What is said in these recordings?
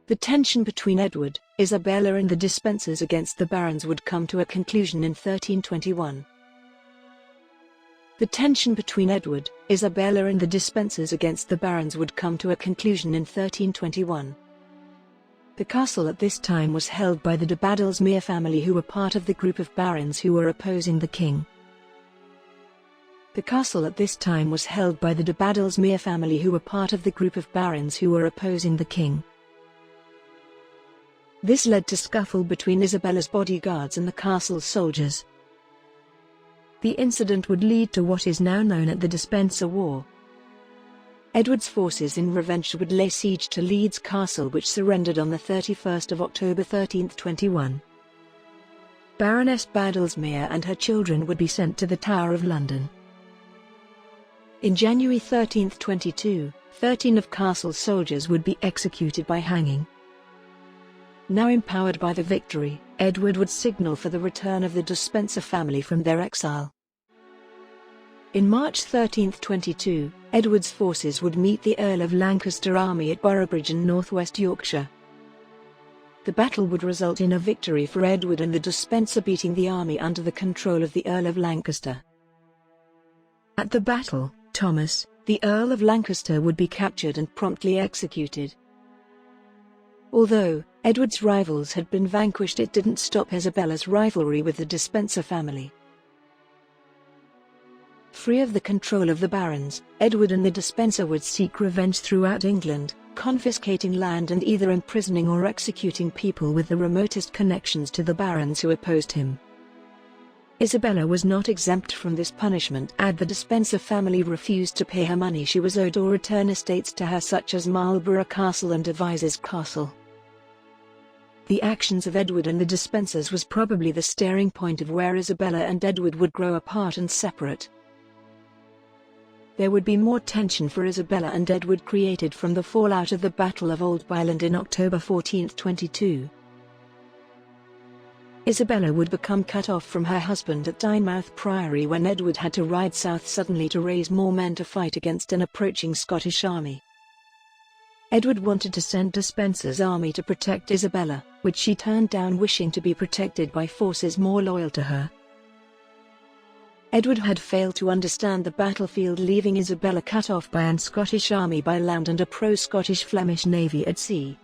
The tension between Edward, Isabella and the Despensers against the barons would come to a conclusion in 1321. The tension between Edward, Isabella and the Despensers against the barons would come to a conclusion in 1321. The castle at this time was held by the de Badelsmere family, who were part of the group of barons who were opposing the king. The castle at this time was held by the de Badelsmere family, who were part of the group of barons who were opposing the king. This led to scuffle between Isabella's bodyguards and the castle's soldiers. The incident would lead to what is now known as the Despenser War. Edward's forces in revenge would lay siege to Leeds Castle, which surrendered on the 31st of October 1321. Baroness Badelsmere and her children would be sent to the Tower of London. In January 1322, 13 of Castle's soldiers would be executed by hanging. Now empowered by the victory, Edward would signal for the return of the Despenser family from their exile. In March 1322, Edward's forces would meet the Earl of Lancaster army at Boroughbridge in northwest Yorkshire. The battle would result in a victory for Edward and the Despenser, beating the army under the control of the Earl of Lancaster. At the battle, Thomas, the Earl of Lancaster, would be captured and promptly executed. Although Edward's rivals had been vanquished, it didn't stop Isabella's rivalry with the Despenser family. Free of the control of the barons, Edward and the Despenser would seek revenge throughout England, confiscating land and either imprisoning or executing people with the remotest connections to the barons who opposed him. Isabella was not exempt from this punishment, as the Despenser family refused to pay her money she was owed or return estates to her such as Marlborough Castle and Devizes Castle. The actions of Edward and the Despensers was probably the steering point of where Isabella and Edward would grow apart and separate. There would be more tension for Isabella and Edward created from the fallout of the Battle of Old Byland in October 1422. Isabella would become cut off from her husband at Tynemouth Priory when Edward had to ride south suddenly to raise more men to fight against an approaching Scottish army. Edward wanted to send Despenser's army to protect Isabella, which she turned down, wishing to be protected by forces more loyal to her. Edward had failed to understand the battlefield, leaving Isabella cut off by an Scottish army by land and a pro-Scottish Flemish navy at sea.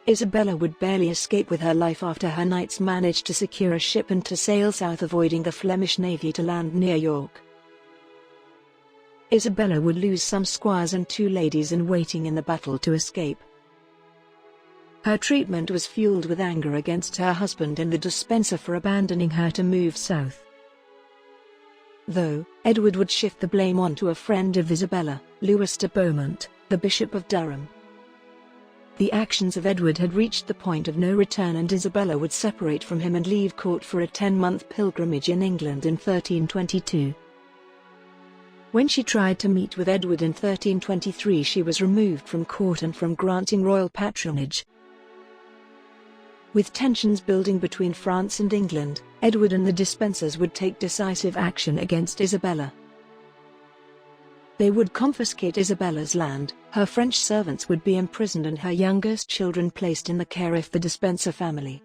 Isabella would barely escape with her life after her knights managed to secure a ship and to sail south, avoiding the Flemish navy to land near York. Isabella would lose some squires and 2 ladies in waiting in the battle to escape. Her treatment was fueled with anger against her husband and the Despenser for abandoning her to move south. Though, Edward would shift the blame onto a friend of Isabella, Lewis de Beaumont, the Bishop of Durham. The actions of Edward had reached the point of no return, and Isabella would separate from him and leave court for a 10-month pilgrimage in England in 1322. When she tried to meet with Edward in 1323, she was removed from court and from granting royal patronage. With tensions building between France and England, Edward and the Despensers would take decisive action against Isabella. They would confiscate Isabella's land, her French servants would be imprisoned, and her youngest children placed in the care of the Despenser family.